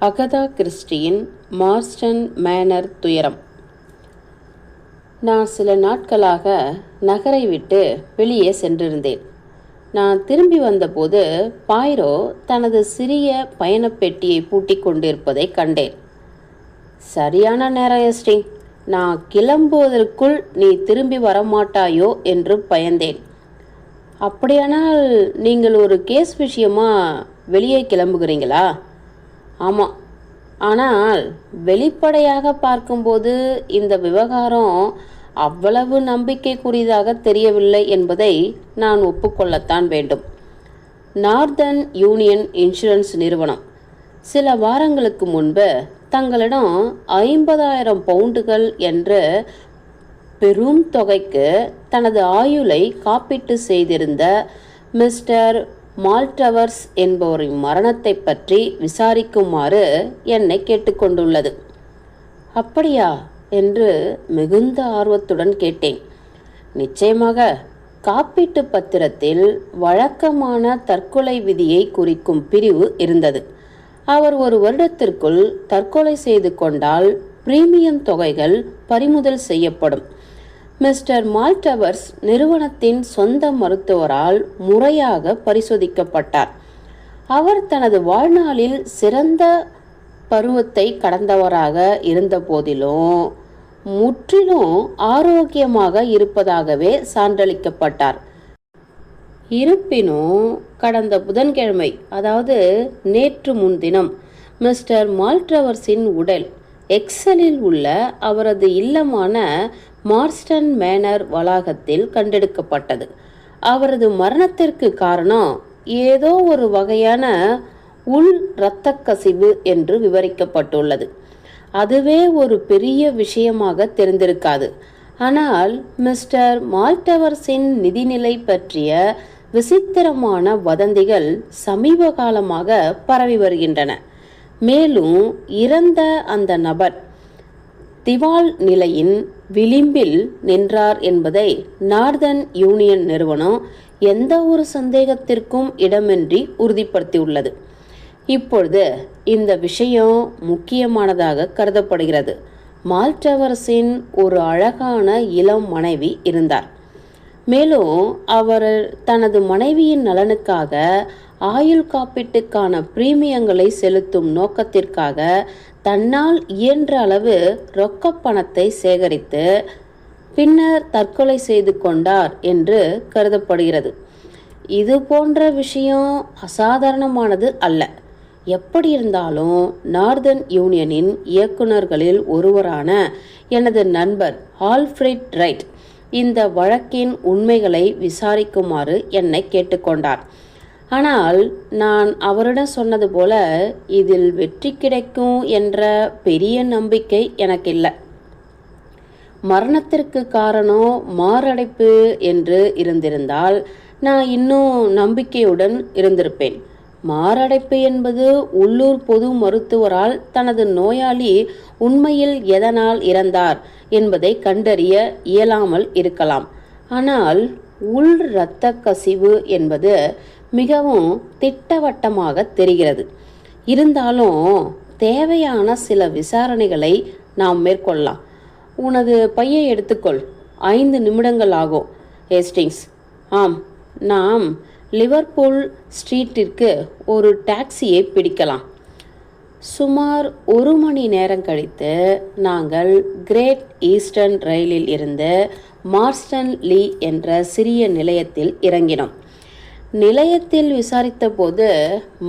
Agatha கிறிஸ்டியின் Marston manor துயரம். நான் சில நாட்களாக நகரை விட்டு வெளியே சென்றிருந்தேன். நான் திரும்பி வந்தபோது பாய்ரோ தனது சிறிய பயணப்பெட்டியை பூட்டிக் கொண்டிருப்பதை கண்டேன். சரியான நேரம் எஸ்டிங், நான் கிளம்புவதற்குள் நீ திரும்பி வரமாட்டாயோ என்று பயந்தேன். அப்படியானால் நீங்கள் ஒரு கேஸ் விஷயமா வெளியே கிளம்புகிறீங்களா? ஆமாம், ஆனால் வெளிப்படையாக பார்க்கும்போது இந்த விவகாரம் அவ்வளவு நம்பிக்கைக்குரியதாக தெரியவில்லை என்பதை நான் ஒப்புக்கொள்ளத்தான் வேண்டும். நார்தர்ன் யூனியன் இன்சூரன்ஸ் நிறுவனம் சில வாரங்களுக்கு முன்பு தங்களிடம் 50,000 பவுண்டுகள் என்ற பெரும் தொகைக்கு தனது ஆயுளை காப்பீட்டு செய்திருந்த மிஸ்டர் மால்டவர்ஸ் என்பவரின் மரணத்தை பற்றி விசாரிக்குமாறு என்னை கேட்டுக்கொண்டுள்ளது. அப்படியா என்று மிகுந்த ஆர்வத்துடன் கேட்டேன். நிச்சயமாக. காப்பீட்டு பத்திரத்தில் வழக்கமான தற்கொலை விதியை குறிக்கும் பிரிவு இருந்தது. அவர் ஒரு வருடத்திற்குள் தற்கொலை செய்து கொண்டால் பிரீமியம் தொகைகள் பறிமுதல் செய்யப்படும். மிஸ்டர் மால்டவர்ஸ் நிறுவனத்தின் சொந்த மருத்துவரால் முறையாக பரிசோதிக்கப்பட்டார். அவர் தனது வாழ்நாளில் சிறந்த பருவத்தை கடந்தவராக இருந்த போதிலும் முற்றிலும் ஆரோக்கியமாக இருப்பதாகவே சான்றளிக்கப்பட்டார். இருப்பினும் கடந்த புதன்கிழமை, அதாவது நேற்று முன்தினம், மிஸ்டர் மால்டவர்ஸின் உடல் எக்ஸலில் உள்ள அவரது இல்லமான மார்ஸ்டன் மேனர் வளாகத்தில் கண்டெடுக்கப்பட்டது. அவரது மரணத்திற்கு காரணம் ஏதோ ஒரு வகையான உள் இரத்த கசிவு என்று விவரிக்கப்பட்டுள்ளது. அதுவே ஒரு பெரிய விஷயமாக தெரிந்திருக்காது. ஆனால் மிஸ்டர் மால்டவர்ஸின் நிதிநிலை பற்றிய விசித்திரமான வதந்திகள் சமீப காலமாக பரவி வருகின்றன. மேலும் இறந்த அந்த நபர் திவால் நிலையின் விளிம்பில் நின்றார் என்பதை நார்தர்ன் யூனியன் நிறுவனம் எந்த ஒரு சந்தேகத்திற்கும் இடமின்றி உறுதிப்படுத்தியுள்ளது. இப்பொழுது இந்த விஷயம் முக்கியமானதாக கருதப்படுகிறது. மால்டவர்ஸின் ஒரு அழகான இளம் மனைவி இருந்தார். மேலும் அவர் தனது மனைவியின் நலனுக்காக ஆயுள் காப்பீட்டுக்கான பிரீமியங்களை செலுத்தும் நோக்கத்திற்காக தன்னால் இயன்ற அளவு ரொக்க பணத்தை சேகரித்து பின்னர் தற்கொலை செய்து கொண்டார் என்று கருதப்படுகிறது. இது போன்ற விஷயம் அசாதாரணமானது அல்ல. எப்படி இருந்தாலும் நார்தர்ன் யூனியனின் இயக்குநர்களில் ஒருவரான எனது நண்பர் ஆல்ஃபிரட் ரைட் இந்த வழக்கின் உண்மைகளை விசாரிக்குமாறு என்னை கேட்டுக்கொண்டார். ஆனால் நான் அவரிடம் சொன்னது போல இதில் வெற்றி கிடைக்கும் என்ற பெரிய நம்பிக்கை எனக்கு இல்லை. மரணத்திற்கு காரணம் மாரடைப்பு என்று இருந்திருந்தால் நான் இன்னும் நம்பிக்கையுடன் இருந்திருப்பேன். மாரடைப்பு என்பது உள்ளூர் பொது மருத்துவரால் தனது நோயாளி உண்மையில் எதனால் இறந்தார் என்பதை கண்டறிய இயலாமல் இருக்கலாம். ஆனால் உள் இரத்த கசிவு என்பது மிகவும் திட்டவட்டமாக தெரிகிறது. இருந்தாலும் தேவையான சில விசாரணைகளை நாம் மேற்கொள்ளலாம். உனது பையை எடுத்துக்கொள். 5 நிமிடங்கள் ஆகும் ஹேஸ்டிங்ஸ். ஆம், நாம் லிவர்பூல் ஸ்ட்ரீட்டிற்கு ஒரு டாக்ஸியை பிடிக்கலாம். சுமார் 1 மணி நேரம் கழித்து நாங்கள் கிரேட் ஈஸ்டர்ன் ரயிலில் இருந்து மார்ஸ்டன் லீ என்ற சிறிய நிலையத்தில் இறங்கினோம். நிலையத்தில் விசாரித்த போது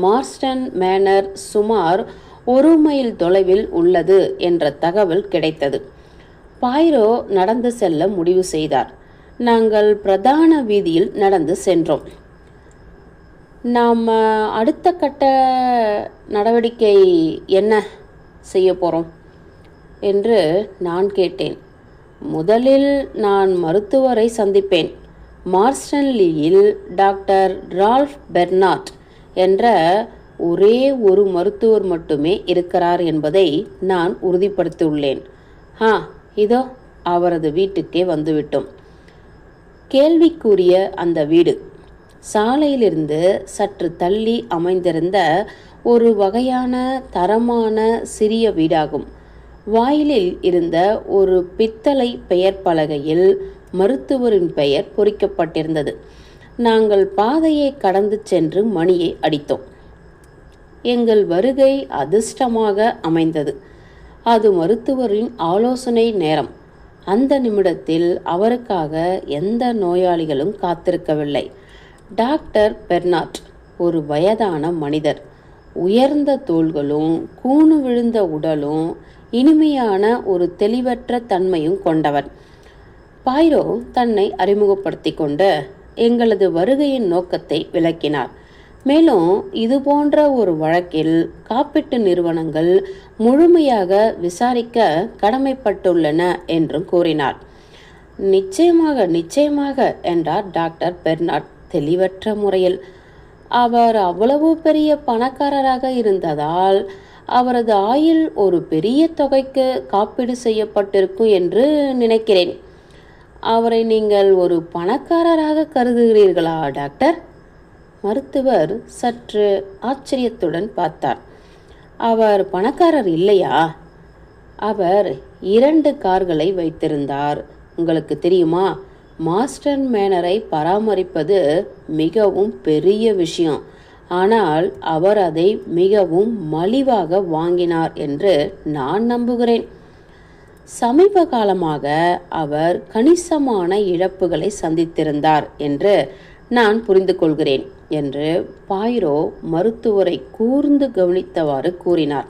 மார்ஸ்டன் மேனர் சுமார் 1 மைல் தொலைவில் உள்ளது என்ற தகவல் கிடைத்தது. பாய்ரோ நடந்து செல்ல முடிவு செய்தார். நாங்கள் பிரதான வீதியில் நடந்து சென்றோம். நாம் அடுத்த கட்ட நடவடிக்கை என்ன செய்ய போகிறோம் என்று நான் கேட்டேன். முதலில் நான் மருத்துவரை சந்திப்பேன். மார்ஸ்டன் லீயில் டாக்டர் ரால்ஃப் பெர்னார்ட் என்ற ஒரே ஒரு மருத்துவர் மட்டுமே இருக்கிறார் என்பதை நான் உறுதிப்படுத்தியுள்ளேன். இதோ அவரது வீட்டுக்கே வந்துவிட்டோம். கேள்விக்குரிய அந்த வீடு சாலையிலிருந்து சற்று தள்ளி அமைந்திருந்த ஒரு வகையான தரமான சிறிய வீடாகும். வாயிலில் இருந்த ஒரு பித்தளை பெயர் பலகையில் மருத்துவரின் பெயர் பொறிக்கப்பட்டிருந்தது. நாங்கள் பாதையை கடந்து சென்று மணியை அடித்தோம். எங்கள் வருகை அதிர்ஷ்டமாக அமைந்தது. அது மருத்துவரின் ஆலோசனை நேரம். அந்த நிமிடத்தில் அவருக்காக எந்த நோயாளிகளும் காத்திருக்கவில்லை. டாக்டர் பெர்னாட் ஒரு வயதான மனிதர். உயர்ந்த தோள்களும் கூணு விழுந்த உடலும் இனிமையான ஒரு தெளிவற்ற தன்மையும் கொண்டவர். பாய்ரோ தன்னை அறிமுகப்படுத்தி கொண்டு எங்களது வருகையின் நோக்கத்தை விளக்கினார். மேலும் இதுபோன்ற ஒரு வழக்கில் காப்பீட்டு நிறுவனங்கள் முழுமையாக விசாரிக்க கடமைப்பட்டுள்ளன என்றும் கூறினார். நிச்சயமாக நிச்சயமாக என்றார் டாக்டர் பெர்னாட் தெளிவற்ற முறையில். அவர் அவ்வளவு பெரிய பணக்காரராக இருந்ததால் அவரது ஆயுள் ஒரு பெரிய தொகைக்கு காப்பீடு செய்யப்பட்டிருக்கும் என்று நினைக்கிறேன். அவரை நீங்கள் ஒரு பணக்காரராக கருதுகிறீர்களா டாக்டர்? மருத்துவர் சற்று ஆச்சரியத்துடன் பார்த்தார். அவர் பணக்காரர் இல்லையா? அவர் 2 கார்களை வைத்திருந்தார். உங்களுக்கு தெரியுமா, மாஸ்டர் மேனரை பராமரிப்பது மிகவும் பெரிய விஷயம். ஆனால் அவர் அதை மிகவும் மலிவாக வாங்கினார் என்று நான் நம்புகிறேன். சமீப காலமாக அவர் கணிசமான இழப்புகளை சந்தித்திருந்தார் என்று நான் புரிந்து கொள்கிறேன் என்று பாய்ரோ மருத்துவரை கூர்ந்து கவனித்தவாறு கூறினார்.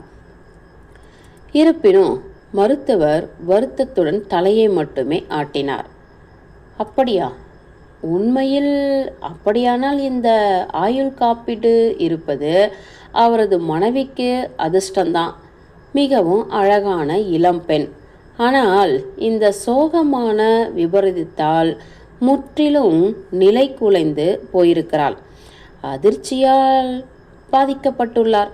இருப்பினும் மருத்துவர் வருத்தத்துடன் தலையை மட்டுமே ஆட்டினார். அப்படியா? உண்மையில் அப்படியானால் இந்த ஆயுள் காப்பீடு இருப்பது அவரது மனைவிக்கு அதிர்ஷ்டம்தான். மிகவும் அழகான இளம்பெண். ஆனால் இந்த சோகமான விபரீதத்தால் முற்றிலும் நிலை குலைந்து போயிருக்கிறாள். அதிர்ச்சியால் பாதிக்கப்பட்டுள்ளார்.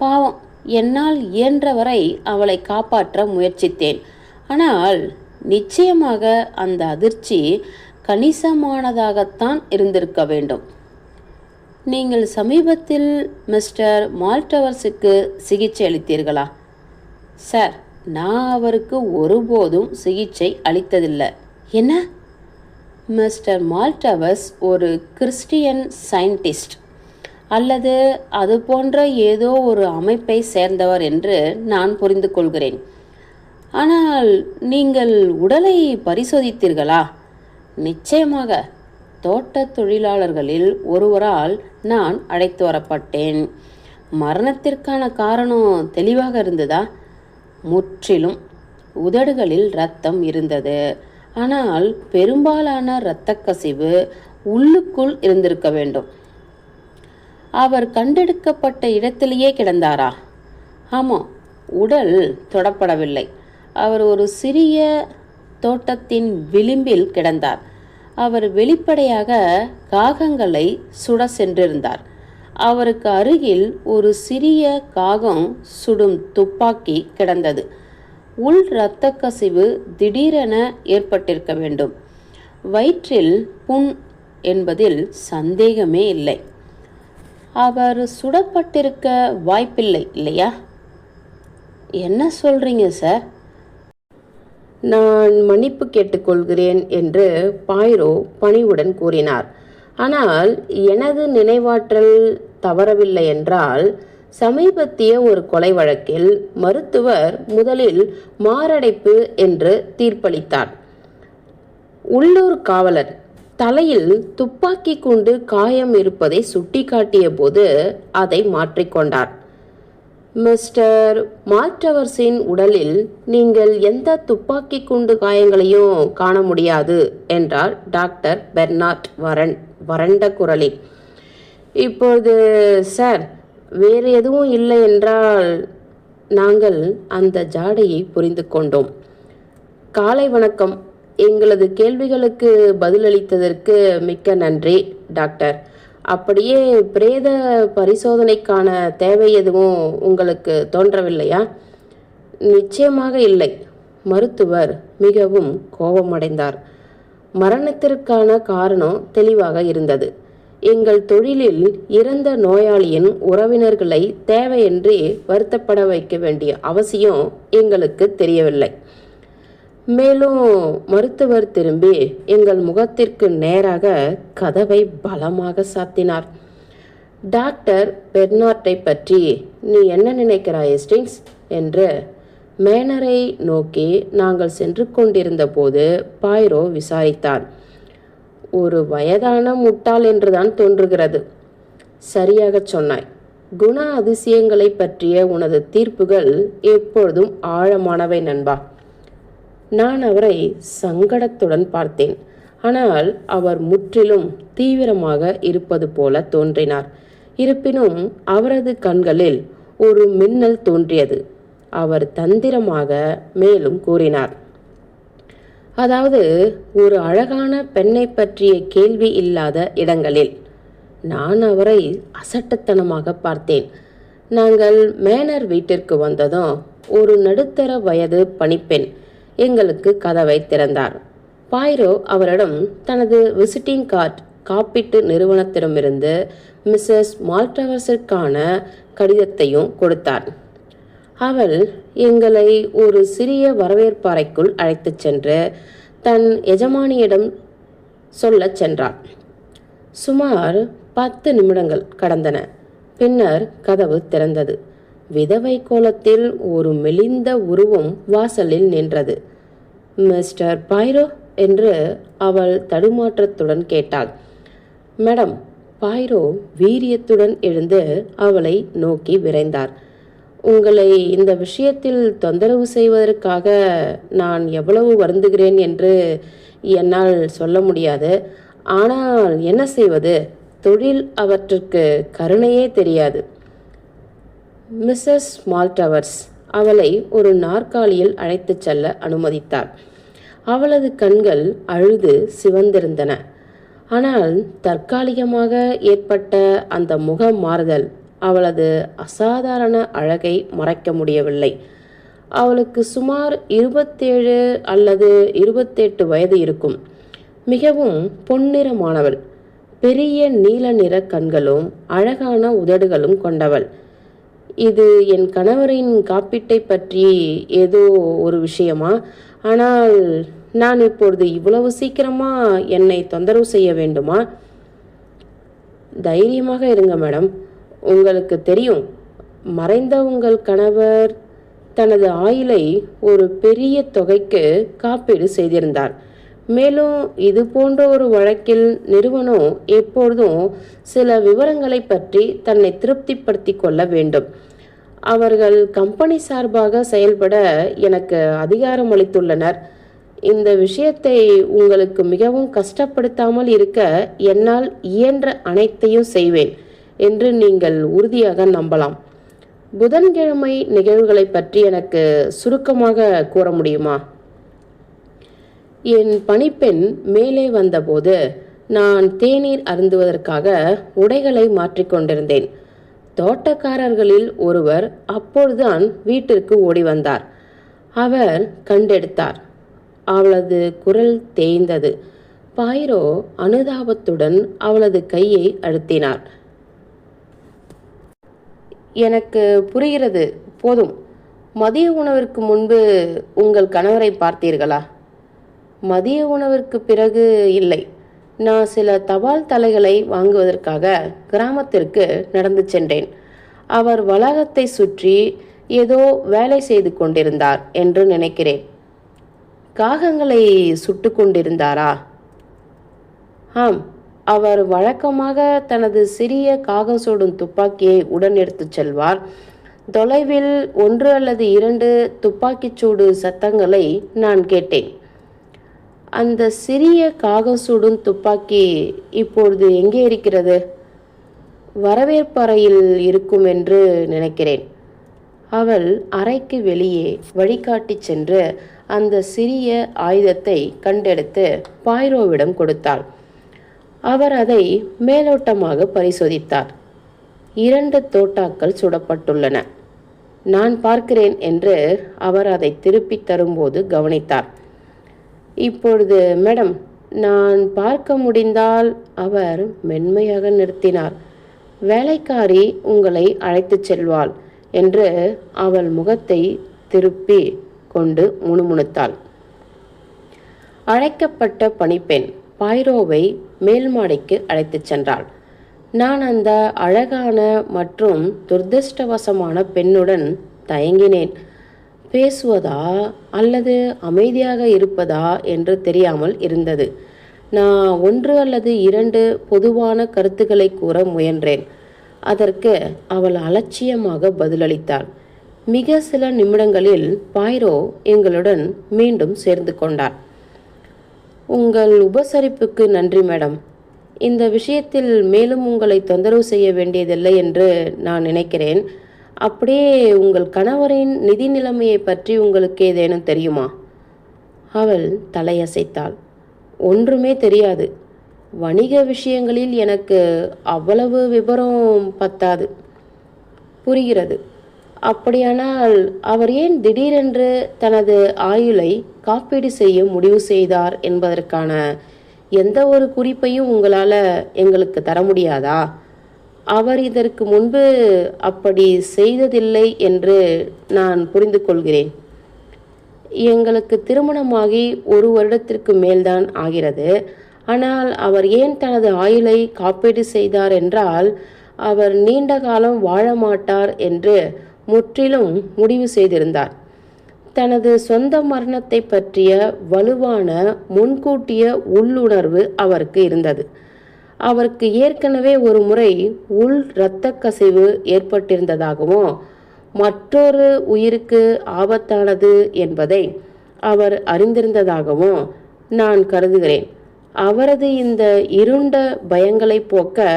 பாவம், என்னால் இயன்றவரை அவளை காப்பாற்ற முயற்சித்தேன். ஆனால் நிச்சயமாக அந்த அதிர்ச்சி கணிசமானதாகத்தான் இருந்திருக்க வேண்டும். நீங்கள் சமீபத்தில் மிஸ்டர் மால்டவர்ஸுக்கு சிகிச்சை அளித்தீர்களா? சார், நான் அவருக்கு ஒருபோதும் சிகிச்சை அளித்ததில்லை. என்ன? மிஸ்டர் மால்டவர்ஸ் ஒரு கிறிஸ்டியன் சயின்டிஸ்ட் அல்லது அது போன்ற ஏதோ ஒரு அமைப்பை சேர்ந்தவர் என்று நான் புரிந்து கொள்கிறேன். ஆனால் நீங்கள் உடலை பரிசோதித்தீர்களா? நிச்சயமாக. தோட்ட தொழிலாளர்களில் ஒருவரால் நான் அழைத்து வரப்பட்டேன். மரணத்திற்கான காரணம் தெளிவாக இருந்ததா? முற்றிலும். உதடுகளில் இரத்தம் இருந்தது. ஆனால் பெரும்பாலான இரத்த கசிவு உள்ளுக்குள் இருந்திருக்க வேண்டும். அவர் கண்டெடுக்கப்பட்ட இடத்திலேயே கிடந்தாரா? ஆமாம், உடல் தொடப்படவில்லை. அவர் ஒரு சிறிய தோட்டத்தின் விளிம்பில் கிடந்தார். அவர் வெளிப்படையாக காகங்களை சுட சென்றிருந்தார். அவருக்கு அருகில் ஒரு சிறிய காகம் சுடும் துப்பாக்கி கிடந்தது. உள் இரத்த கசிவு திடீரென ஏற்பட்டிருக்க வேண்டும். வயிற்றில் புண் என்பதில் சந்தேகமே இல்லை. அவர் சுடப்பட்டிருக்க வாய்ப்பில்லை இல்லையா? என்ன சொல்றீங்க சார்? நான் மன்னிப்பு கேட்டுக்கொள்கிறேன் என்று பாய்ரோ பணிவுடன் கூறினார். ஆனால் எனது நினைவாற்றல் தவறவில்லை என்றால் சமீபத்திய ஒரு கொலை வழக்கில் மருத்துவர் முதலில் மாரடைப்பு என்று தீர்ப்பளித்தார். உள்ளூர் காவலர் தலையில் துப்பாக்கி குண்டு காயம் இருப்பதை சுட்டிக்காட்டிய போது அதை மாற்றிக்கொண்டார். மிஸ்டர் மால்டவர்ஸின் உடலில் நீங்கள் எந்த துப்பாக்கி குண்டு காயங்களையும் காண முடியாது என்றார் டாக்டர் பெர்னாட் வறண்ட குரலில். இப்பொழுது சார், வேறு எதுவும் இல்லை என்றால் நாங்கள் அந்த ஜாடையை புரிந்து கொண்டோம். காலை வணக்கம். எங்களது கேள்விகளுக்கு பதிலளித்ததற்கு மிக்க நன்றி டாக்டர். அப்படியே பிரேத பரிசோதனைக்கான தேவை எதுவும் உங்களுக்கு தோன்றவில்லையா? நிச்சயமாக இல்லை. மருத்துவர் மிகவும் கோபமடைந்தார். மரணத்திற்கான காரணம் தெளிவாக இருந்தது. எங்கள் தொழிலில் இறந்த நோயாளியின் உறவினர்களை தேவையின்றி வருத்தப்பட வைக்க வேண்டிய அவசியம் எங்களுக்கு தெரியவில்லை. மேலும் மருத்துவர் திரும்பி எங்கள் முகத்திற்கு நேராக கதவை பலமாக சாத்தினார். டாக்டர் பெர்னார்டை பற்றி நீ என்ன நினைக்கிறாய் ஹேஸ்டிங்ஸ் என்று மேனரை நோக்கி நாங்கள் சென்று கொண்டிருந்த போது பாய்ரோ விசாரித்தார். ஒரு வயதான முட்டாள் என்றுதான் தோன்றுகிறது. சரியாக சொன்னாய். குண அதிசயங்களை பற்றிய உனது தீர்ப்புகள் எப்பொழுதும் ஆழமானவை நண்பா. நான் அவரை சங்கடத்துடன் பார்த்தேன். ஆனால் அவர் முற்றிலும் தீவிரமாக இருப்பது போல தோன்றினார். இருப்பினும் அவரது கண்களில் ஒரு மின்னல் தோன்றியது. அவர் தந்திரமாக மேலும் கூறினார். அதாவது ஒரு அழகான பெண்ணை பற்றிய கேள்வி இல்லாத இடங்களில். நான் அவரை அசட்டுத்தனமாக பார்த்தேன். நாங்கள் மேனர் வீட்டிற்கு வந்ததும் ஒரு நடுத்தர வயது பணிப்பெண் எங்களுக்கு கதவை திறந்தார். பாய்ரோ அவரிடம் தனது விசிட்டிங் கார்டு காப்பீட்டு நிறுவனத்திடமிருந்து மிஸ்ஸஸ் மால்டவர்ஸிற்கான கடிதத்தையும் கொடுத்தார். அவள் எங்களை ஒரு சிறிய வரவேற்பறைக்குள் அழைத்துச் சென்று தன் எஜமானியிடம் சொல்லச் சென்றாள். சுமார் 10 நிமிடங்கள் கடந்தன. பின்னர் கதவு திறந்தது. விதவை கோலத்தில் ஒரு மெலிந்த உருவம் வாசலில் நின்றது. மிஸ்டர் பாய்ரோ என்று அவள் தடுமாற்றத்துடன் கேட்டாள். மேடம். பாய்ரோ வீரியத்துடன் எழுந்து அவளை நோக்கி விரைந்தார். உங்களை இந்த விஷயத்தில் தொந்தரவு செய்வதற்காக நான் எவ்வளவு வருந்துகிறேன் என்று என்னால் சொல்ல முடியாது. ஆனால் என்ன செய்வது, தொழில் அவற்றுக்கு கருணையே தெரியாது. மிஸ்ஸஸ் மால்டவர்ஸ் அவளை ஒரு நாற்காலியில் அழைத்துச் செல்ல அனுமதித்தார். அவளது கண்கள் அழுது சிவந்திருந்தன. ஆனால் தற்காலிகமாக ஏற்பட்ட அந்த முக மாறுதல் அவளது அசாதாரண அழகை மறைக்க முடியவில்லை. அவளுக்கு சுமார் 27 அல்லது 28 வயது இருக்கும். மிகவும் பொன்னிறமானவள். பெரிய நீல நிற கண்களும் அழகான உதடுகளும் கொண்டவள். இது என் கணவரின் காப்பீட்டை பற்றி ஏதோ ஒரு விஷயமா? ஆனால் நான் இப்பொழுது இவ்வளவு சீக்கிரமா என்னை தொந்தரவு செய்ய வேண்டுமா? தைரியமாக இருங்க மேடம். உங்களுக்கு தெரியும், மறைந்த உங்கள் கணவர் தனது ஆயுளை ஒரு பெரிய தொகைக்கு காப்பீடு செய்திருந்தார். மேலும் இது போன்ற ஒரு வழக்கில் நிறுவனம் எப்பொழுதும் சில விவரங்களை பற்றி தன்னை திருப்திப்படுத்தி கொள்ள வேண்டும். அவர்கள் கம்பெனி சார்பாக செயல்பட எனக்கு அதிகாரம் அளித்துள்ளனர். இந்த விஷயத்தை உங்களுக்கு மிகவும் கஷ்டப்படுத்தாமல் இருக்க என்னால் இயன்ற அனைத்தையும் செய்வேன் என்று நீங்கள் உறுதியாக நம்பலாம். புதன்கிழமை நிகழ்வுகளை பற்றி எனக்கு சுருக்கமாக கூற முடியுமா? என் பணிப்பெண் மேலே வந்தபோது நான் தேநீர் அருந்துவதற்காக உடைகளை மாற்றிக்கொண்டிருந்தேன். தோட்டக்காரர்களில் ஒருவர் அப்பொழுதுதான் வீட்டிற்கு ஓடி வந்தார். அவர் கண்டெடுத்தார். அவளது குரல் தேய்ந்தது. பாய்ரோ அனுதாபத்துடன் அவளது கையை அழுத்தினார். எனக்கு புரிகிறது, போதும். மதிய உணவிற்கு முன்பு உங்கள் கணவரை பார்த்தீர்களா? மதிய உணவிற்கு பிறகு இல்லை. நான் சில தபால் தலைகளை வாங்குவதற்காக கிராமத்திற்கு நடந்து சென்றேன். அவர் வளாகத்தை சுற்றி ஏதோ வேலை செய்து கொண்டிருந்தார் என்று நினைக்கிறேன். காகங்களை சுட்டு கொண்டிருந்தாரா? ஆம். அவர் வழக்கமாக தனது சிறிய காகம் சுடும் துப்பாக்கியை உடன் எடுத்துச் செல்வார். தொலைவில் 1 அல்லது 2 துப்பாக்கிச்சூடு சத்தங்களை நான் கேட்டேன். அந்த சிறிய காகம் சுடும் துப்பாக்கி இப்பொழுது எங்கே இருக்கிறது? வரவேற்பறையில் இருக்கும் என்று நினைக்கிறேன். அவள் அறைக்கு வெளியே வழிகாட்டி சென்று அந்த சிறிய ஆயுதத்தை கண்டெடுத்து பாய்ரோவிடம் கொடுத்தாள். அவர் அதை மேலோட்டமாக பரிசோதித்தார். 2 தோட்டாக்கள் சுடப்பட்டுள்ளன. நான் பார்க்கிறேன் என்று அவர் அதை திருப்பி தரும்போது கவனித்தார். இப்பொழுது மேடம், நான் பார்க்க முடிந்தால் அவர் மென்மையாக நிறுத்தினார். வேலைக்காரி உங்களை அழைத்துச் செல்வாள் என்று அவள் முகத்தை திருப்பி கொண்டு முணுமுணுத்தாள். அழைக்கப்பட்ட பணிப்பெண் பாய்ரோவை மேல் மாடிக்கு அழைத்துச் சென்றாள். நான் அந்த அழகான மற்றும் துரதிர்ஷ்டவசமான பெண்ணுடன் தயங்கினேன். பேசுவதா அல்லது அமைதியாக இருப்பதா என்று தெரியாமல் இருந்தது. நான் 1 அல்லது 2 பொதுவான கருத்துக்களை கூற முயன்றேன். அதற்கு அவள் அலட்சியமாக பதிலளித்தாள். மிக சில நிமிடங்களில் பாய்ரோ எங்களுடன் மீண்டும் சேர்ந்து கொண்டார். உங்கள் உபசரிப்புக்கு நன்றி மேடம். இந்த விஷயத்தில் மேலும் உங்களை தொந்தரவு செய்ய வேண்டியதில்லை என்று நான் நினைக்கிறேன். அப்படியே உங்கள் கணவரின் நிதி நிலைமையை பற்றி உங்களுக்கு ஏதேனும் தெரியுமா? அவள் தலையசைத்தாள். ஒன்றுமே தெரியாது. வணிக விஷயங்களில் எனக்கு அவ்வளவு விபரம் பத்தாது. புரிகிறது. அப்படியானால் அவர் ஏன் திடீரென்று தனது ஆயுளை காப்பீடு செய்ய முடிவு செய்தார் என்பதற்கான எந்த ஒரு குறிப்பையும் உங்களால் எங்களுக்கு தர முடியாதா? அவர் இதற்கு முன்பு அப்படி செய்ததில்லை என்று நான் புரிந்து கொள்கிறேன். எங்களுக்கு திருமணமாகி 1 வருடத்திற்கு மேல்தான் ஆகிறது. ஆனால் அவர் ஏன் தனது ஆயுளை காப்பீடு செய்தார் என்றால், அவர் நீண்ட காலம் வாழ மாட்டார் என்று முற்றிலும் முடிவு செய்திருந்தார். தனது சொந்த மரணத்தை பற்றிய வலுவான முன்கூட்டிய உள்ளுணர்வு அவருக்கு இருந்தது. அவருக்கு ஏற்கனவே ஒரு முறை உள் இரத்த கசிவு ஏற்பட்டிருந்ததாகவும் மற்றொரு உயிருக்கு ஆபத்தானது என்பதை அவர் அறிந்திருந்ததாகவும் நான் கருதுகிறேன். அவரது இந்த இருண்ட பயங்களை போக்க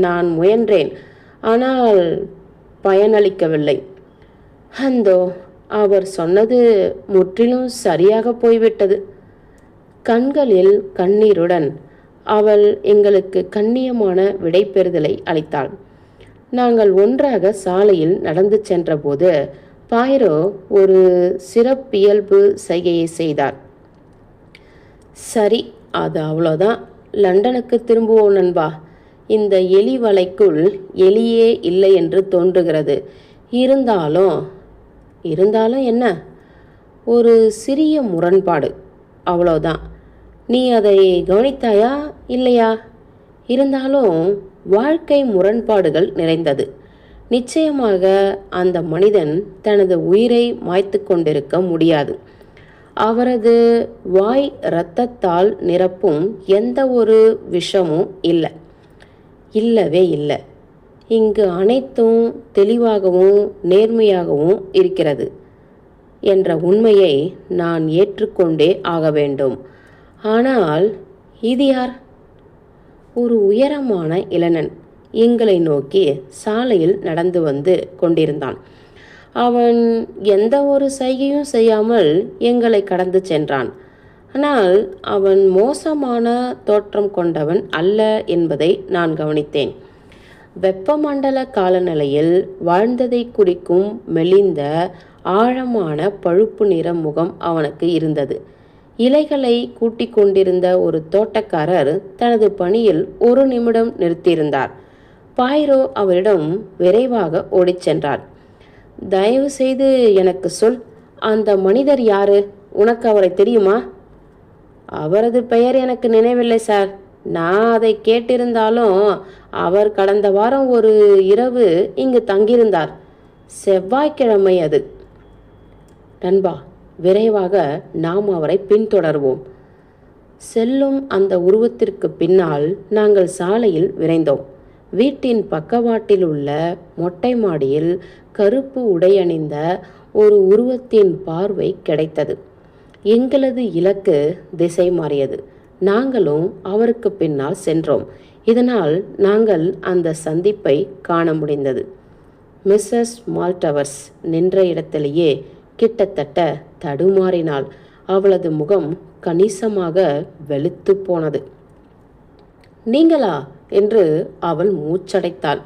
நான் முயன்றேன். ஆனால் பயனளிக்கவில்லை. அந்தோ அவர் சொன்னது முற்றிலும் சரியாக போய்விட்டது. கண்களில் கண்ணீருடன் அவள் எங்களுக்கு கண்ணியமான விடைபெறுதலை அளித்தாள். நாங்கள் ஒன்றாக சாலையில் நடந்து சென்றபோது பாய்ரோ ஒரு சிறப்பியல்பு சைகையை செய்தார். சரி, அது அவ்வளோதான். லண்டனுக்கு திரும்புவோம் நண்பா. இந்த எலி வலைக்குள் எலியே இல்லை என்று தோன்றுகிறது. இருந்தாலும் என்ன? ஒரு சிறிய முரண்பாடு, அவ்வளோதான். நீ அதை கவனித்தாயா இல்லையா? இருந்தாலும் வாழ்க்கை முரண்பாடுகள் நிறைந்தது. நிச்சயமாக அந்த மனிதன் தனது உயிரை மாய்த்து கொண்டிருக்க முடியாது. அவரது வாய் இரத்தத்தால் நிரப்பும் எந்த ஒரு விஷமும் இல்லவே இல்லை. இங்கு அனைத்தும் தெளிவாகவும் நேர்மையாகவும் இருக்கிறது என்ற உண்மையை நான் ஏற்றுக்கொண்டே ஆக வேண்டும். ஆனால் இது யார்? ஒரு உயரமான இளைஞன் எங்களை நோக்கி சாலையில் நடந்து வந்து கொண்டிருந்தான். அவன் எந்த ஒரு சைகையும் செய்யாமல் எங்களை கடந்து சென்றான். ஆனால் அவன் மோசமான தோற்றம் கொண்டவன் அல்ல என்பதை நான் கவனித்தேன். வெப்பமண்டல காலநிலையில் வாழ்ந்ததை குறிக்கும் மெலிந்த ஆழமான பழுப்பு நிற முகம் அவனுக்கு இருந்தது. இலைகளை கூட்டிக் கொண்டிருந்த ஒரு தோட்டக்காரர் தனது பணியில் 1 நிமிடம் நிறுத்தியிருந்தார். பாய்ரோ அவரிடம் விரைவாக ஓடிச் சென்றார். தயவு செய்து எனக்கு சொல், அந்த மனிதர் யாரு? உனக்கு அவரை தெரியுமா? அவரது பெயர் எனக்கு நினைவில்லை சார். நான் அதை கேட்டிருந்தாலும் அவர் கடந்த வாரம் ஒரு இரவு இங்கு தங்கியிருந்தார். செவ்வாய்க்கிழமை அது. நண்பா, விரைவாக நாம் அவரை பின்தொடர்வோம். செல்லும் அந்த உருவத்திற்கு பின்னால் நாங்கள் சாலையில் விரைந்தோம். வீட்டின் பக்கவாட்டில் உள்ள மொட்டை மாடியில் கருப்பு உடையணிந்த ஒரு உருவத்தின் பார்வை கிடைத்தது. எங்களது இலக்கு திசை மாறியது. நாங்களும் அவருக்கு பின்னால் சென்றோம். இதனால் நாங்கள் அந்த சந்திப்பை காண முடிந்தது. மிஸ்ஸஸ் மால்டவர்ஸ் நின்ற இடத்திலேயே கிட்டத்தட்ட தடுமாறினாள். அவளது முகம் கணிசமாக வெளுத்து போனது. நீங்களா என்று அவள் மூச்சடைத்தாள்.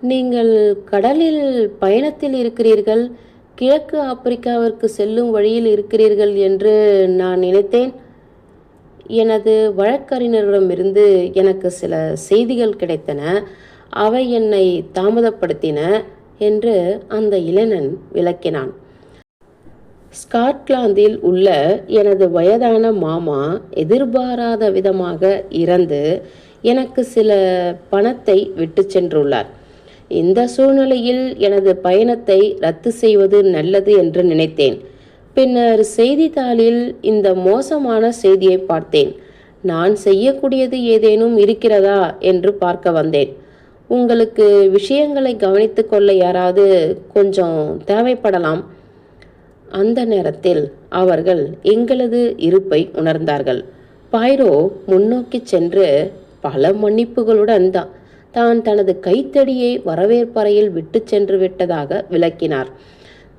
நீங்கள் கடலில் பயணத்தில் இருக்கிறீர்கள், கிழக்கு ஆப்பிரிக்காவிற்கு செல்லும் வழியில் இருக்கிறீர்கள் என்று நான் நினைத்தேன். எனது வழக்கறிஞரிடமிருந்து எனக்கு சில செய்திகள் கிடைத்தன. அவை என்னை தாமதப்படுத்தின என்று அந்த இளைஞன் விளக்கினான். ஸ்காட்லாந்தில் உள்ள எனது வயதான மாமா எதிர்பாராத விதமாக இறந்து எனக்கு சில பணத்தை விட்டு சென்றுள்ளார். இந்த சூழ்நிலையில் எனது பயணத்தை ரத்து செய்வது நல்லது என்று நினைத்தேன். பின்னர் செய்தித்தாளில் இந்த மோசமான செய்தியை பார்த்தேன். நான் செய்யக்கூடியது ஏதேனும் இருக்கிறதா என்று பார்க்க வந்தேன். உங்களுக்கு விஷயங்களை கவனித்து கொள்ள யாராவது கொஞ்சம் தேவைப்படலாம். அந்த நேரத்தில் அவர்கள் எங்களது இருப்பை உணர்ந்தார்கள். பாய்ரோ முன்னோக்கி சென்று பல மன்னிப்புகளுடன் தான் தனது கைத்தடியை வரவேற்பறையில் விட்டு சென்று விட்டதாக விளக்கினார்.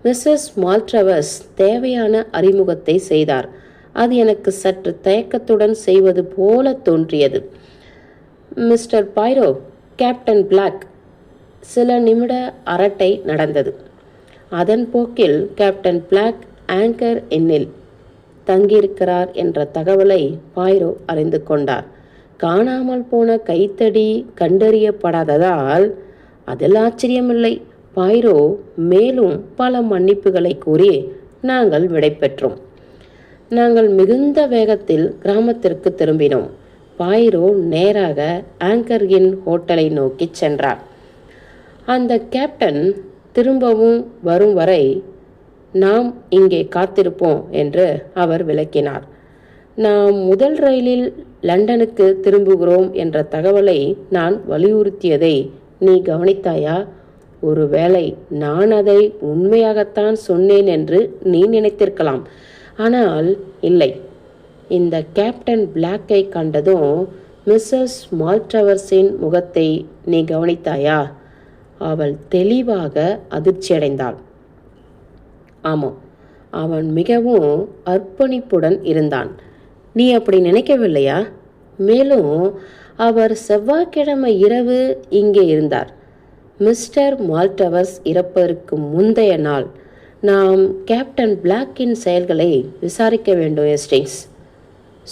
மிஸ்ஸஸ் மால்ட்ரவர்ஸ் தேவையான அறிமுகத்தை செய்தார். அது எனக்கு சற்று தயக்கத்துடன் செய்வது போல தோன்றியது. Mister Poirot, captain Black. சில நிமிட அரட்டை நடந்தது. அதன் போக்கில் கேப்டன் பிளாக் ஆங்கர் இன்னில் தங்கியிருக்கிறார் என்ற தகவலை பாய்ரோ அறிந்து கொண்டார். காணாமல் போன கைத்தடி கண்டறியப்படாததால் அதில் ஆச்சரியமில்லை. பாய்ரோ மேலும் பல மன்னிப்புகளை கூறி நாங்கள் விடைபெற்றோம். நாங்கள் மிகுந்த வேகத்தில் கிராமத்திற்கு திரும்பினோம். பாய்ரோ நேராக ஆங்கர் இன் ஹோட்டலை நோக்கி சென்றார். அந்த கேப்டன் திரும்பவும் வரும் வரை நாம் இங்கே காத்திருப்போம் என்று அவர் விளக்கினார். நாம் முதல் ரயிலில் லண்டனுக்கு திரும்புகிறோம் என்ற தகவலை நான் வலியுறுத்தியதை நீ கவனித்தாயா? ஒருவேளை நான் அதை உண்மையாகத்தான் சொன்னேன் என்று நீ நினைத்திருக்கலாம். ஆனால் இல்லை. இந்த கேப்டன் பிளாக்கை கண்டதும் மிஸ்ஸஸ் மால்ட்ரவர்ஸின் முகத்தை நீ கவனித்தாயா? அவள் தெளிவாக அதிர்ச்சியடைந்தாள். ஆமாம், அவன் மிகவும் அர்ப்பணிப்புடன் இருந்தான். நீ அப்படி நினைக்கவில்லையா? மேலும் அவர் செவ்வாய்க்கிழமை இரவு இங்கே இருந்தார். மிஸ்டர் மால்ட்ரவர்ஸ் இறப்பதற்கு முந்தைய நாள். நாம் கேப்டன் பிளாக்கின் செயல்களை விசாரிக்க வேண்டும் எஸ்டிங்ஸ்.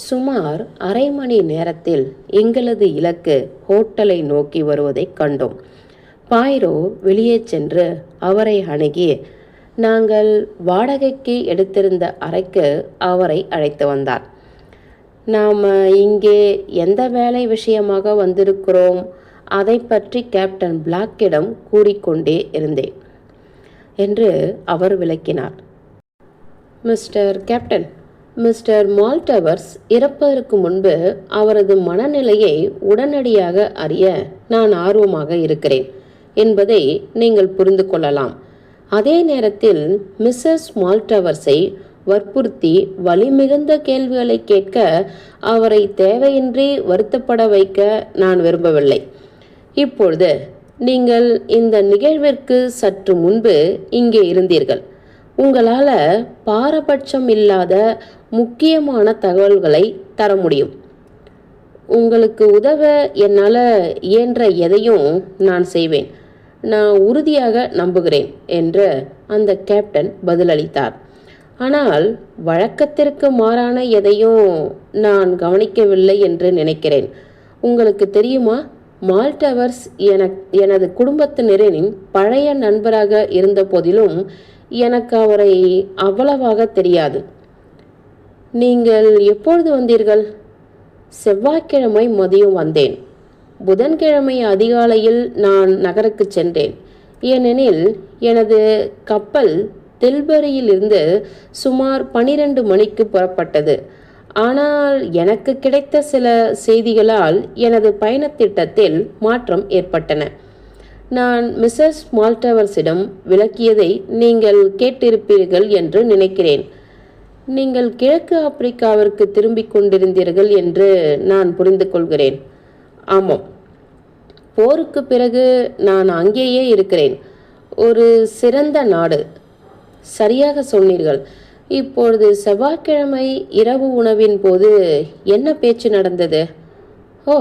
சுமார் அரை மணி நேரத்தில் எங்களது இலக்கு ஹோட்டலை நோக்கி வருவதை கண்டோம். பாய்ரோ வெளியே சென்று அவரை அணுகி நாங்கள் வாடகைக்கு எடுத்திருந்த அறைக்கு அவரை அழைத்து வந்தார். நாம் இங்கே எந்த வேலை விஷயமாக வந்திருக்கிறோம் அதை பற்றி கேப்டன் பிளாக்கிடம் கூறிக்கொண்டே இருந்தேன் என்று அவர் விளக்கினார். மிஸ்டர் கேப்டன், மிஸ்டர் மால்ட்ரவர்ஸ் இறப்பதற்கு முன்பு அவரது மனநிலையை உடனடியாக அறிய நான் ஆர்வமாக இருக்கிறேன் என்பதை நீங்கள் புரிந்து கொள்ளலாம். அதே நேரத்தில் மிஸ்ஸஸ் மால்ட்ரவர்ஸை வற்புறுத்தி வலிமிகுந்த கேள்விகளை கேட்க அவரை தேவையின்றி வருத்தப்பட வைக்க நான் விரும்பவில்லை. இப்பொழுது நீங்கள் இந்த நிகழ்விற்கு சற்று முன்பு இங்கே இருந்தீர்கள். உங்களால் பாரபட்சம் இல்லாத முக்கியமான தகவல்களை தர முடியும். உங்களுக்கு உதவ என்னால் இயன்ற எதையும் நான் செய்வேன். நான் உறுதியாக நம்புகிறேன் என்று அந்த கேப்டன் பதிலளித்தார். ஆனால் வழக்கத்திற்கு மாறான எதையும் நான் கவனிக்கவில்லை என்று நினைக்கிறேன். உங்களுக்கு தெரியுமா, மால்ட்ரவர்ஸ் எனது குடும்பத்தினரின் பழைய நண்பராக இருந்த போதிலும் எனக்கு அவரை அவ்வளவாக தெரியாது. நீங்கள் எப்பொழுது வந்தீர்கள்? செவ்வாய்க்கிழமை மதியம் வந்தேன். புதன்கிழமை அதிகாலையில் நான் நகருக்கு சென்றேன். ஏனெனில் எனது கப்பல் தில்பரியிலிருந்து சுமார் 12 மணிக்கு புறப்பட்டது. ஆனால் எனக்கு கிடைத்த சில செய்திகளால் எனது பயணத்திட்டத்தில் மாற்றம் ஏற்பட்டன. நான் மிஸ்ஸஸ் மால்ட்ரவர்ஸிடம் விளக்கியதை நீங்கள் கேட்டிருப்பீர்கள் என்று நினைக்கிறேன். நீங்கள் கிழக்கு ஆப்பிரிக்காவிற்கு திரும்பிக் கொண்டிருந்தீர்கள் என்று நான் புரிந்து கொள்கிறேன். ஆமாம், போருக்கு பிறகு நான் அங்கேயே இருக்கிறேன். ஒரு சிறந்த நாடு. சரியாக சொன்னீர்கள். இப்பொழுது செவ்வாய்க்கிழமை இரவு உணவின் போது என்ன பேச்சு நடந்தது? ஓ,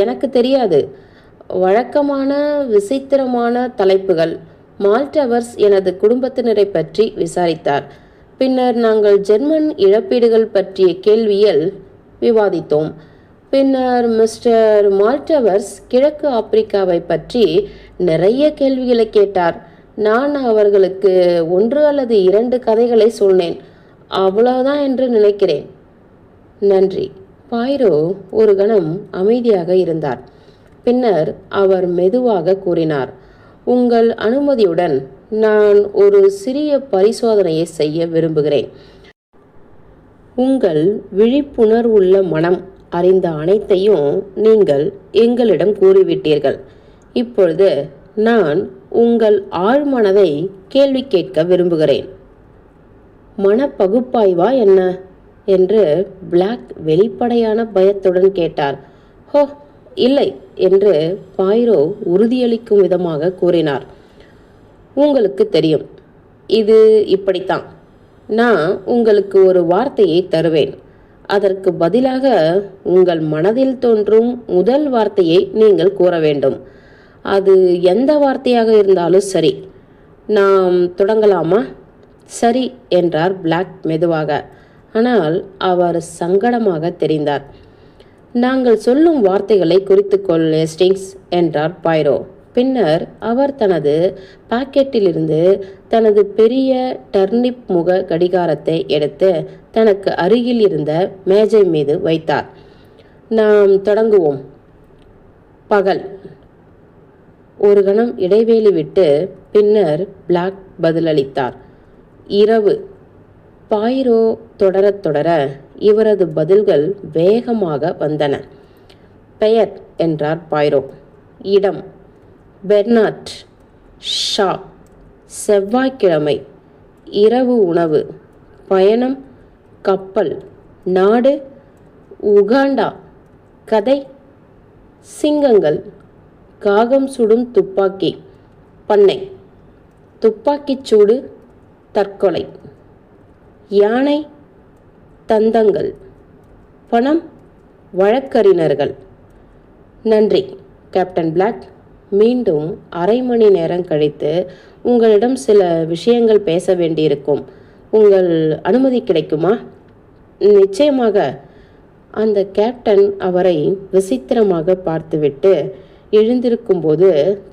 எனக்கு தெரியாது. வழக்கமான விசித்திரமான தலைப்புகள். மால்ட்ரவர்ஸ் எனது குடும்பத்தினரை பற்றி விசாரித்தார். பின்னர் நாங்கள் ஜெர்மன் இழப்பீடுகள் பற்றிய கேள்வியில் விவாதித்தோம். பின்னர் மிஸ்டர் மால்டவர்ஸ் கிழக்கு ஆப்பிரிக்காவை பற்றி நிறைய கேள்விகளை கேட்டார். நான் அவர்களுக்கு 1 அல்லது 2 கதைகளை சொன்னேன். அவ்வளவுதான் என்று நினைக்கிறேன். நன்றி. பாய்ரோ ஒரு கணம் அமைதியாக இருந்தார். பின்னர் அவர் மெதுவாக கூறினார், உங்கள் அனுமதியுடன் நான் ஒரு சிறிய பரிசோதனையை செய்ய விரும்புகிறேன். உங்கள் விழிப்புணர்வுள்ள மனம் அறிந்த அனைத்தையும் நீங்கள் எங்களிடம் கூறிவிட்டீர்கள். இப்பொழுது நான் உங்கள் ஆழ்மனதை கேள்வி கேட்க விரும்புகிறேன். மனப்பகுப்பாய்வா என்ன என்று பிளாக் வெளிப்படையான பயத்துடன் கேட்டார். ஹோ, இல்லை என்று பாய்ரோ உறுதியளிக்கும் விதமாக கூறினார். உங்களுக்கு தெரியும், இது இப்படித்தான். நான் உங்களுக்கு ஒரு வார்த்தையை தருவேன். அதற்கு பதிலாக உங்கள் மனதில் தோன்றும் முதல் வார்த்தையை நீங்கள் கூற வேண்டும். அது எந்த வார்த்தையாக இருந்தாலும் சரி. நாம் தொடங்கலாமா? சரி என்றார் பிளாக் மெதுவாக. ஆனால் அவர் சங்கடமாக தெரிந்தார். நாங்கள் சொல்லும் வார்த்தைகளை குறித்துக்கொள் ஹேஸ்டிங்ஸ் என்றார் பாய்ரோ. பின்னர் அவர் தனது பாக்கெட்டிலிருந்து தனது பெரிய டர்னிப் முக கடிகாரத்தை எடுத்து தனக்கு அருகில் இருந்த மேஜை மீது வைத்தார். நாம் தொடங்குவோம். பகல். ஒரு கணம் இடைவேளை விட்டு பின்னர் பிளாக் பதிலளித்தார். இரவு. பாய்ரோ தொடரத் தொடர இவரது பதில்கள் வேகமாக வந்தன. பெயர் என்றார் பாய்ரோ. இடம் பெர்னார்ட் ஷா. செவ்வாய்க்கிழமை. இரவு உணவு. பயணம் கப்பல். நாடு உகாண்டா. கதை சிங்கங்கள். காகம் சுடும் துப்பாக்கி. பண்ணை. துப்பாக்கிச்சூடு தற்கொலை. யானை தந்தங்கள். பணம் வழக்கறிஞர்கள். நன்றி கேப்டன் பிளாக். மீண்டும் அரை மணி நேரம் கழித்து உங்களிடம் சில விஷயங்கள் பேச வேண்டியிருக்கும். உங்கள் அனுமதி கிடைக்குமா? நிச்சயமாக. அந்த கேப்டன் அவரை விசித்திரமாக பார்த்துவிட்டு எழுந்திருக்கும் போது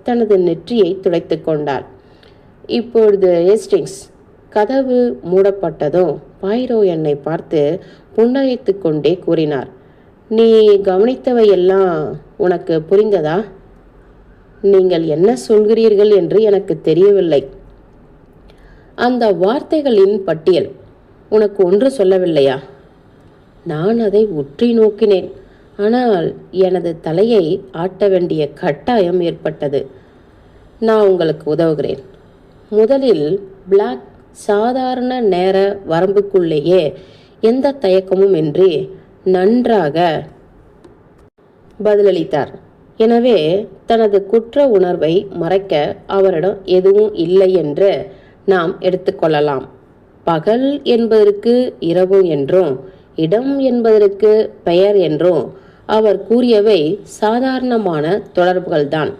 தனது நெற்றியை துடைத்து கொண்டார். இப்பொழுது ஹேஸ்டிங்ஸ். கதவு மூடப்பட்டதும் பாய்ரோ என்னை பார்த்து புன்னகைத்து கொண்டே கூறினார், நீ கவனித்தவையெல்லாம் உனக்கு புரிந்ததா? நீங்கள் என்ன சொல்கிறீர்கள் என்று எனக்கு தெரியவில்லை. அந்த வார்த்தைகளின் பட்டியல் உனக்கு ஒன்று சொல்லவில்லையா? நான் அதை உற்றி நோக்கினேன். ஆனால் எனது தலையை ஆட்ட வேண்டிய கட்டாயம் ஏற்பட்டது. நான் உங்களுக்கு உதவுகிறேன். முதலில் பிளாக் சாதாரண நேர வரம்புக்குள்ளேயே எந்த தயக்கமும் இன்றி நன்றாக பதிலளித்தார். எனவே தனது குற்ற உணர்வை மறைக்க அவரிடம் எதுவும் இல்லை என்று நாம் எடுத்துக்கொள்ளலாம். பகல் என்பதற்கு இரவு என்றும் இடம் என்பதற்கு பெயர் என்றும் அவர் கூறியவை சாதாரணமான தொடர்புகள்தான்.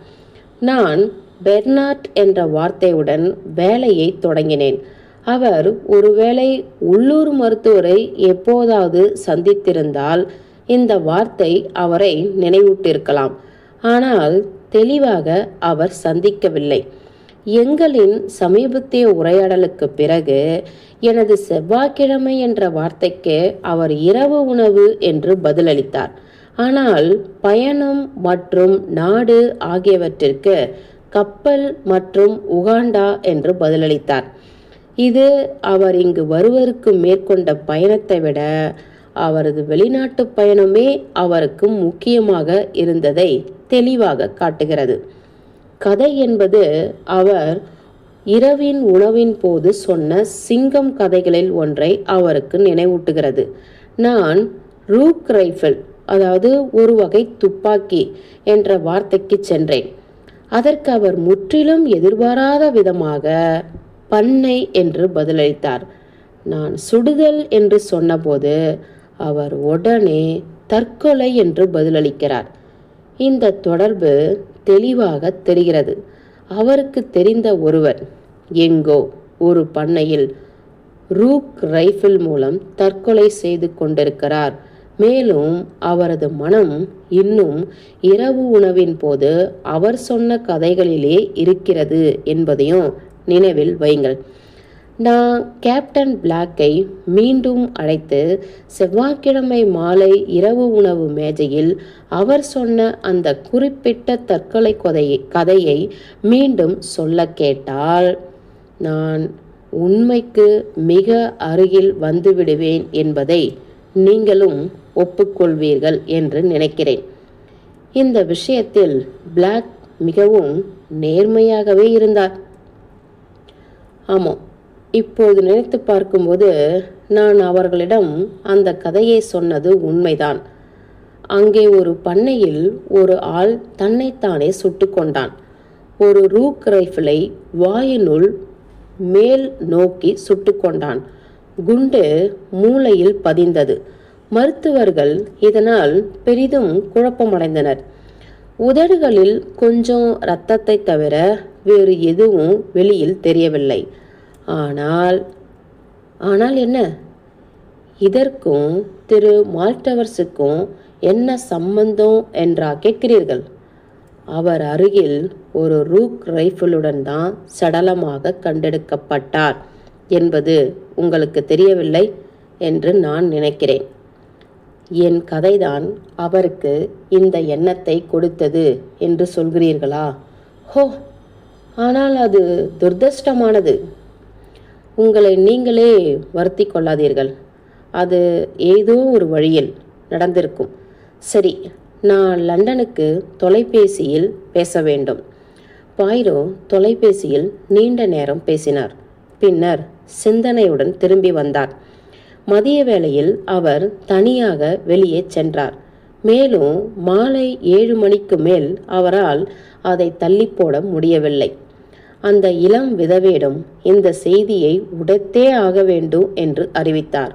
நான் பெர்னார்ட் என்ற வார்த்தையுடன் வேலையை தொடங்கினேன். அவர் ஒருவேளை உள்ளூர் மருத்துவரை எப்போதாவது சந்தித்திருந்தால் இந்த வார்த்தை அவரை நினைவூட்டிருக்கலாம். ஆனால் தெளிவாக அவர் சந்திக்கவில்லை. எங்களின் சமீபத்திய உரையாடலுக்கு பிறகு எனது செவ்வாய்க்கிழமை என்ற வார்த்தைக்கு அவர் இரவு உணவு என்று பதிலளித்தார். ஆனால் பயணம் மற்றும் நாடு ஆகியவற்றிற்கு கப்பல் மற்றும் உகாண்டா என்று பதிலளித்தார். இது அவர் இங்கு வருவதற்கு மேற்கொண்ட பயணத்தை விட அவரது வெளிநாட்டு பயணமே அவருக்கு முக்கியமாக இருந்ததை தெளிவாக காட்டுகிறது. கதை என்பது அவர் இரவின் உணவின் போது சொன்ன சிங்கம் கதைகளில் ஒன்றை அவருக்கு நினைவூட்டுகிறது. நான் ரூக் ரைஃபிள், அதாவது ஒரு வகை துப்பாக்கி என்ற வார்த்தைக்கு சென்றேன். அதற்கு அவர் முற்றிலும் எதிர்பாராத விதமாக பண்ணை என்று பதிலளித்தார். நான் சுடுதல் என்று சொன்னபோது அவர் உடனே தற்கொலை என்று பதிலளிக்கிறார். இந்த தொடர்பு தெளிவாக தெரிகிறது. அவருக்கு தெரிந்த ஒருவர் எங்கோ ஒரு பண்ணையில் ரூக் ரைஃபிள் மூலம் தற்கொலை செய்து கொண்டிருக்கிறார் மேலும் அவரது மனம் இன்னும் இரவு உணவின் போது அவர் சொன்ன கதைகளிலே இருக்கிறது என்பதையும் நினைவில் வையுங்கள். நான் கேப்டன் பிளாக்கை மீண்டும் அழைத்து செவ்வாய்க்கிழமை மாலை இரவு உணவு மேஜையில் அவர் சொன்ன அந்த குறிப்பிட்ட தற்கொலை கதையை மீண்டும் சொல்ல கேட்டால் நான் உண்மைக்கு மிக அருகில் வந்துவிடுவேன் என்பதை நீங்களும் ஒப்புக்கொள்வீர்கள் என்று நினைக்கிறேன். இந்த விஷயத்தில் பிளாக் மிகவும் நேர்மையாகவே இருந்தார். ஆமாம், இப்போது நினைத்து பார்க்கும்போது நான் அவர்களிடம் அந்த கதையை சொன்னது உண்மைதான். அங்கே ஒரு பண்ணையில் ஒரு ஆள் தன்னைத்தானே சுட்டு கொண்டான். ஒரு ரூக் ரைஃபிளை வாயினுள் மேல் நோக்கி சுட்டு கொண்டான். குண்டு மூளையில் பதிந்தது. மருத்துவர்கள் இதனால் பெரிதும் குழப்பமடைந்தனர். உதடுகளில் கொஞ்சம் இரத்தத்தை தவிர வேறு எதுவும் வெளியில் தெரியவில்லை. ஆனால் என்ன? இதற்கும் திரு மால்டவர்ஸுக்கும் என்ன சம்பந்தம் என்றா கேட்கிறீர்கள்? அவர் அருகில் ஒரு ரூக் ரைஃபிளுடன் தான் சடலமாக கண்டெடுக்கப்பட்டார் என்பது உங்களுக்கு தெரியவில்லை என்று நான் நினைக்கிறேன். என் கதைதான் அவருக்கு இந்த எண்ணத்தை கொடுத்தது என்று சொல்கிறீர்களா? ஹோ, ஆனால் அது துரதிர்ஷ்டமானது. உங்களை நீங்களே வருத்தி கொள்ளாதீர்கள். அது ஏதோ ஒரு வழியில் நடந்திருக்கும். சரி, நான் லண்டனுக்கு தொலைபேசியில் பேச வேண்டும். பாய்ரோ தொலைபேசியில் நீண்ட நேரம் பேசினார். பின்னர் சிந்தனையுடன் திரும்பி வந்தார். மதிய வேளையில் அவர் தனியாக வெளியே சென்றார். மேலும் மாலை 7 மணிக்கு மேல் அவரால் அதை தள்ளி போட முடியவில்லை. அந்த இளம் விதவையிடம் இந்த செய்தியை உடைத்தே ஆக வேண்டும் என்று அறிவித்தார்.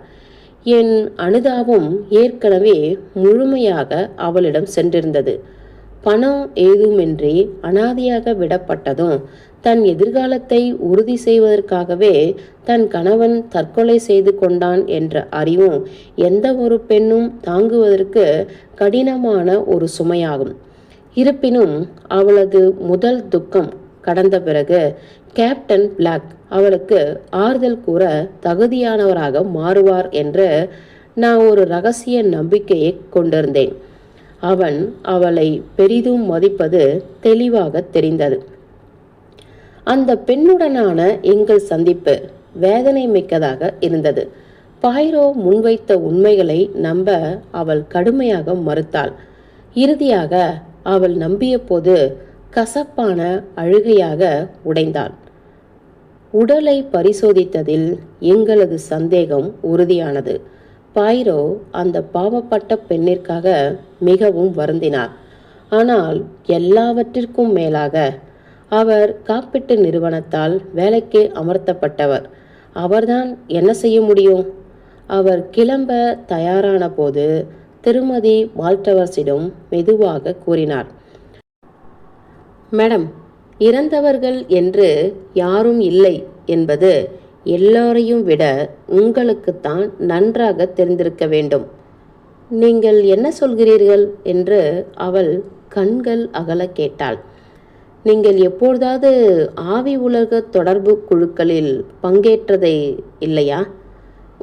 என் அனுதாபம் ஏற்கனவே முழுமையாக அவளிடம் சென்றிருந்தது. பணம் ஏதுமின்றி அனாதையாக விடப்பட்டதும் தன் எதிர்காலத்தை உறுதி செய்வதற்காகவே தன் கணவன் தற்கொலை செய்து கொண்டான் என்ற அறிவும் எந்த ஒரு பெண்ணும் தாங்குவதற்கு கடினமான ஒரு சுமையாகும். இருப்பினும் அவளது முதல் துக்கம் கடந்த பிறகு கேப்டன் பிளாக் அவளுக்கு ஆறுதல் கூற தகுதியானவராக மாறுவார் என்று நான் ஒரு இரகசிய நம்பிக்கையை கொண்டிருந்தேன். அவன் அவளை பெரிதும் மதிப்பது தெளிவாக தெரிந்தது. அந்த பெண்ணுடனான எங்கள் சந்திப்பு வேதனை மிக்கதாக இருந்தது. பாய்ரோ முன்வைத்த உண்மைகளை நம்ப அவள் கடுமையாக மறுத்தாள். இறுதியாக அவள் நம்பிய போது கசப்பான அழுகையாக உடைந்தாள். உடலை பரிசோதித்ததில் எங்களது சந்தேகம் உறுதியானது. பாய்ரோ அந்த பாவப்பட்ட பெண்ணிற்காக மிகவும் வருந்தினார். ஆனால் எல்லாவற்றிற்கும் மேலாக அவர் காப்பீட்டு நிறுவனத்தால் வேலைக்கு அமர்த்தப்பட்டவர். அவர்தான் என்ன செய்ய முடியும்? அவர் கிளம்ப தயாரான போது திருமதி மால்டவர்ஸிடம் மெதுவாக கூறினார், மேடம், இறந்தவர்கள் என்று யாரும் இல்லை என்பது எல்லோரையும் விட உங்களுக்குத்தான் நன்றாக தெரிந்திருக்க வேண்டும். நீங்கள் என்ன சொல்கிறீர்கள் என்று அவள் கண்கள் அகல கேட்டாள். நீங்கள் எப்பொழுதாவது ஆவி உலக தொடர்பு குழுக்களில் பங்கேற்றதை இல்லையா?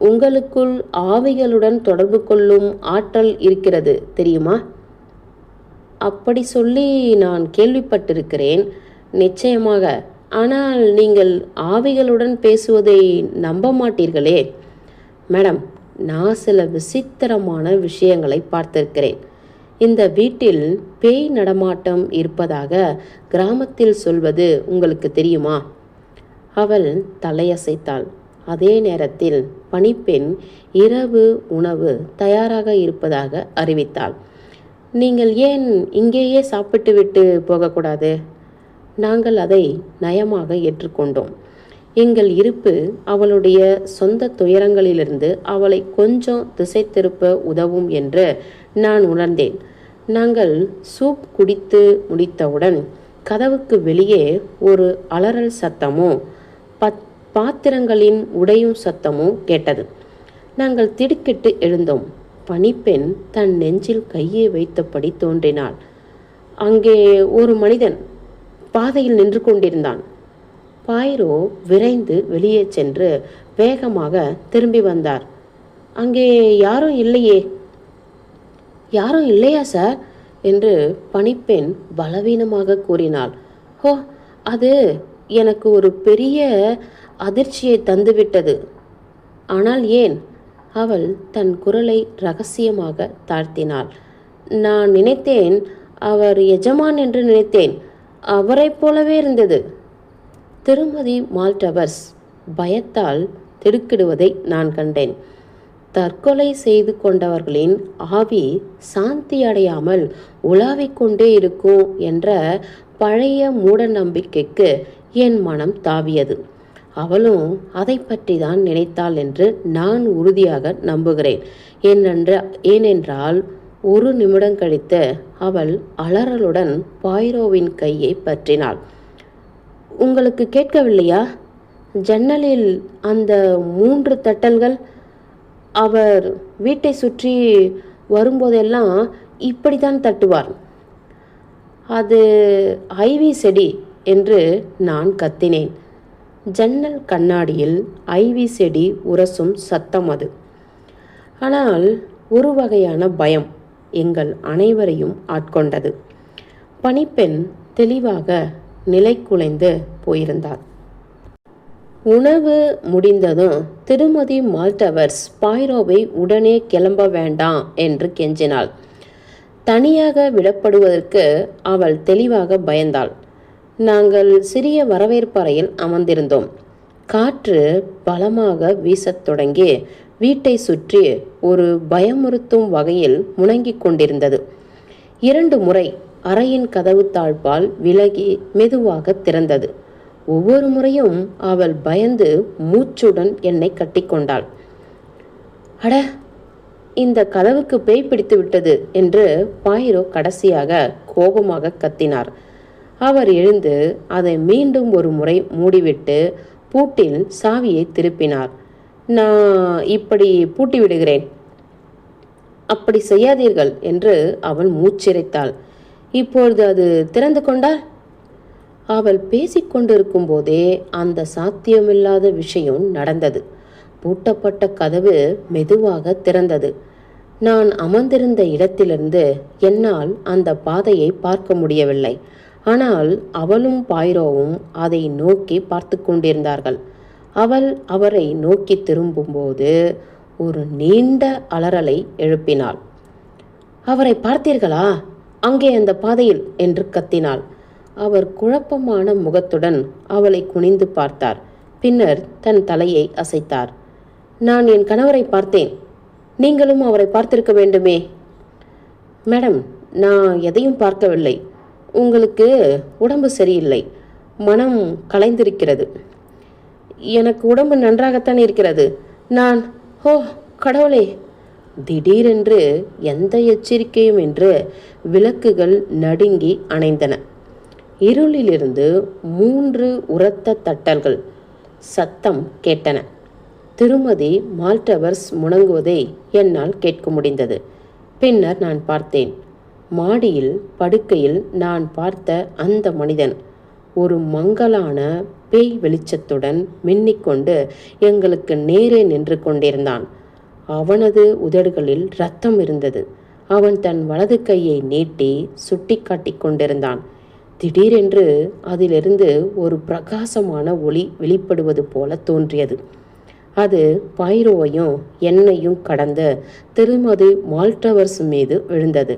உங்களுக்குள் ஆவிகளுடன் தொடர்பு கொள்ளும் ஆற்றல் இருக்கிறது தெரியுமா? அப்படி சொல்லி நான் கேள்விப்பட்டிருக்கிறேன். நிச்சயமாக. ஆனால் நீங்கள் ஆவிகளுடன் பேசுவதை நம்ப மாட்டீர்களே. மேடம், நான் சில விசித்திரமான விஷயங்களை பார்த்திருக்கிறேன். இந்த வீட்டில் பேய் நடமாட்டம் இருப்பதாக கிராமத்தில் சொல்வது உங்களுக்கு தெரியுமா? அவள் தலையசைத்தாள். அதே நேரத்தில் பணிப்பெண் இரவு உணவு தயாராக இருப்பதாக அறிவித்தாள். நீங்கள் ஏன் இங்கேயே சாப்பிட்டு விட்டு போகக்கூடாது? நாங்கள் அதை நயமாக ஏற்றுக்கொண்டோம். எங்கள் இருப்பு அவளுடைய சொந்த துயரங்களிலிருந்து அவளை கொஞ்சம் திசை திருப்ப உதவும் என்று நான் உணர்ந்தேன். நாங்கள் சூப் குடித்து முடித்தவுடன் கதவுக்கு வெளியே ஒரு அலறல் சத்தமோ பாத்திரங்களின் உடையும் சத்தமோ கேட்டது. நாங்கள் திடுக்கிட்டு எழுந்தோம். பணிப்பெண் தன் நெஞ்சில் கையை வைத்தபடி தோன்றினாள். அங்கே ஒரு மனிதன் பாதையில் நின்று கொண்டிருந்தான். பாயிரோ விரைந்து வெளியே சென்று வேகமாக திரும்பி வந்தார். அங்கே யாரும் இல்லையே. யாரும் இல்லையா சார் என்று பணிப்பெண் பலவீனமாக கூறினாள். ஹோ, அது எனக்கு ஒரு பெரிய அதிர்ச்சியை தந்துவிட்டது. ஆனால் ஏன்? அவள் தன் குரலை ரகசியமாக தாழ்த்தினாள். நான் நினைத்தேன், அவர் எஜமான் என்று நினைத்தேன். அவரைப் போலவே இருந்தது. திருமதி மால்டவர்ஸ் பயத்தால் திடுக்கிடுவதை நான் கண்டேன். தற்கொலை செய்து கொண்டவர்களின் ஆவி சாந்தி அடையாமல் உலாவிக் கொண்டே இருக்கும் என்ற பழைய மூட நம்பிக்கைக்கு என் மனம் தாவியது. அவளும் அதை பற்றி தான் நினைத்தாள் என்று நான் உறுதியாக நம்புகிறேன். ஏனென்றால் ஒரு நிமிடம் கழித்து அவள் அலறலுடன் பாயிரோவின் கையை பற்றினாள். உங்களுக்கு கேட்கவில்லையா? ஜன்னலில் அந்த 3 தட்டல்கள். அவர் வீட்டை சுற்றி வரும்போதெல்லாம் இப்படித்தான் தட்டுவார். அது ஐவி செடி என்று நான் கத்தினேன். ஜன்னல் கண்ணாடியில் ஐவி செடி உரசும் சத்தம் அது. ஆனால் ஒரு வகையான பயம் எங்கள் அனைவரையும் ஆட்கொண்டது. பணிப்பெண் தெளிவாக நிலை குலைந்து போயிருந்தார். உணவு முடிந்ததும் திருமதி மால்டவர்ஸ் பாயிரோவை உடனே கிளம்ப வேண்டாம் என்று கெஞ்சினாள். தனியாக விடப்படுவதற்கு அவள் தெளிவாக பயந்தாள். நாங்கள் சிறிய வரவேற்பறையில் அமர்ந்திருந்தோம். காற்று பலமாக வீசத் தொடங்கி வீட்டை சுற்றி ஒரு பயமுறுத்தும் வகையில் முணங்கிக் கொண்டிருந்தது. 2 முறை அறையின் கதவு தாழ்பால் விலகி மெதுவாக திறந்தது. ஒவ்வொரு முறையும் அவள் பயந்து மூச்சுடன் என்னை கட்டிக்கொண்டாள். அட, இந்த கதவுக்கு பேய் பிடித்து விட்டது என்று பாயிரோ கடைசியாக கோபமாக கத்தினார். அவர் எழுந்து அதை மீண்டும் ஒரு முறை மூடிவிட்டு பூட்டில் சாவியை திருப்பினார். நான் இப்படி பூட்டி விடுகிறேன். அப்படி செய்யாதீர்கள் என்று அவள் மூச்சிரைத்தாள். இப்பொழுது அது திறந்து கொண்டால்? அவள் பேசிக்கொண்டிருக்கும் போதே அந்த சாத்தியமில்லாத விஷயம் நடந்தது. பூட்டப்பட்ட கதவு மெதுவாக திறந்தது. நான் அமர்ந்திருந்த இடத்திலிருந்து என்னால் அந்த பாதையை பார்க்க முடியவில்லை. ஆனால் அவளும் பாயிரோவும் அதை நோக்கி பார்த்து கொண்டிருந்தார்கள். அவள் அவரை நோக்கி திரும்பும்போது ஒரு நீண்ட அலறலை எழுப்பினாள். அவரை பார்த்தீர்களா? அங்கே அந்த பாதையில் என்று கத்தினாள். அவர் குழப்பமான முகத்துடன் அவளை குனிந்து பார்த்தார். பின்னர் தன் தலையை அசைத்தார். நான் என் கணவரை பார்த்தேன். நீங்களும் அவரை பார்த்திருக்க வேண்டுமே. மேடம், நான் எதையும் பார்க்கவில்லை. உங்களுக்கு உடம்பு சரியில்லை. மனம் கலைந்திருக்கிறது. எனக்கு உடம்பு நன்றாகத்தான் இருக்கிறது. நான் ஓ கடவுளே! திடீரென்று எந்த எச்சரிக்கையும் என்று விளக்குகள் நடுங்கி அணைந்தன. இருளிலிருந்து 3 உரத்த தட்டல்கள் சத்தம் கேட்டன. திருமதி மால்டவர்ஸ் முணங்குவதை என்னால் கேட்க முடிந்தது. பின்னர் நான் பார்த்தேன். மாடியில் படுக்கையில் நான் பார்த்த அந்த மனிதன் ஒரு மங்கலான பேய் வெளிச்சத்துடன் மின்னிக்கொண்டு எங்களுக்கு நேரே நின்று கொண்டிருந்தான். அவனது உதடுகளில் இரத்தம் இருந்தது. அவன் தன் வலது கையை நீட்டி சுட்டி காட்டிக் கொண்டிருந்தான். திடீரென்று அதிலிருந்து ஒரு பிரகாசமான ஒளி வெளிப்படுவது போல தோன்றியது. அது பாயிரோவையும் என்னையும் கடந்து திருமதி மால்டவர்ஸ் மீது விழுந்தது.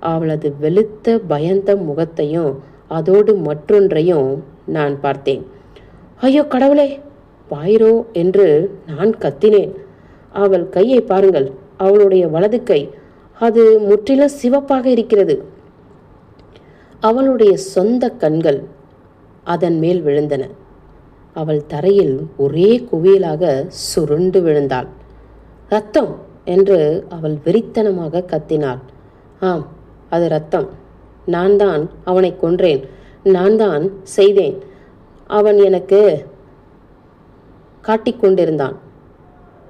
அவளது வெளுத்த பயந்த முகத்தையும் அதோடு மற்றொன்றையும் நான் பார்த்தேன். ஐயோ கடவுளே! பாயிரோ என்று நான் கத்தினேன். அவள் கையை பாருங்கள். அவளுடைய வலது கை. அது முற்றிலும் சிவப்பாக இருக்கிறது. அவளுடைய சொந்த கண்கள் அதன் மேல் விழுந்தன. அவள் தரையில் ஒரே குவியலாக சுருண்டு விழுந்தாள். ரத்தம் என்று அவள் வெறித்தனமாக கத்தினாள். ஆம், அது ரத்தம். நான் தான் அவனை கொன்றேன். நான் தான் செய்தேன். அவன் எனக்கு காட்டிக்கொண்டிருந்தான்.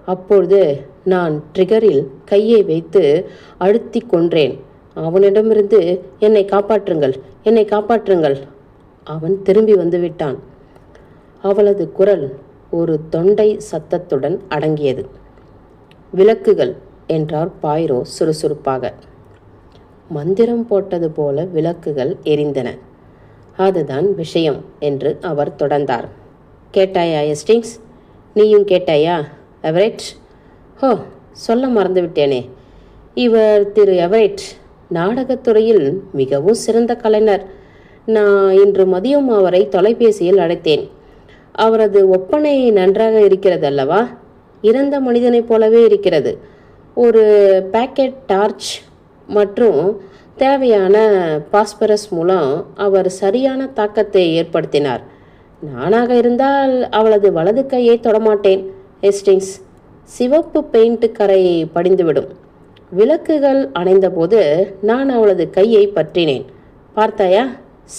அப்பொழுது நான் ட்ரிகரில் கையை வைத்து அழுத்தி கொன்றேன். அவனிடமிருந்து என்னை காப்பாற்றுங்கள், என்னை காப்பாற்றுங்கள். அவன் திரும்பி வந்து விட்டான். அவளது குரல் ஒரு தொண்டை சத்தத்துடன் அடங்கியது. விளக்குகள் என்றார் பாய்ரோ சுறுசுறுப்பாக. மந்திரம் போட்டது போல விளக்குகள் எரிந்தன. அதுதான் விஷயம் என்று அவர் தொடர்ந்தார். கேட்டாயா எஸ்டிங்ஸ்? நீயும் கேட்டாயா எவரெட்? ஹோ, சொல்ல மறந்துவிட்டேனே. இவர் திரு எவரெட் நாடகத்துறையில் மிகவும் சிறந்த கலைஞர். நான் இன்று மதியம் அவரை தொலைபேசியில் அழைத்தேன். அவரது ஒப்பனை நன்றாக இருக்கிறது அல்லவா? இறந்த மனிதனைப் போலவே இருக்கிறது. ஒரு பேக்கெட் டார்ச் மற்றும் தேவையான பாஸ்பரஸ் மூலம் அவர் சரியான தாக்கத்தை ஏற்படுத்தினார். நானாக இருந்தால் அவளது வலது கையை தொடமாட்டேன் ஹேஸ்டிங்ஸ். சிவப்பு பெயிண்ட் கரை படிந்துவிடும். விளக்குகள் அணைந்தபோது நான் அவளது கையை பற்றினேன். பார்த்தாயா?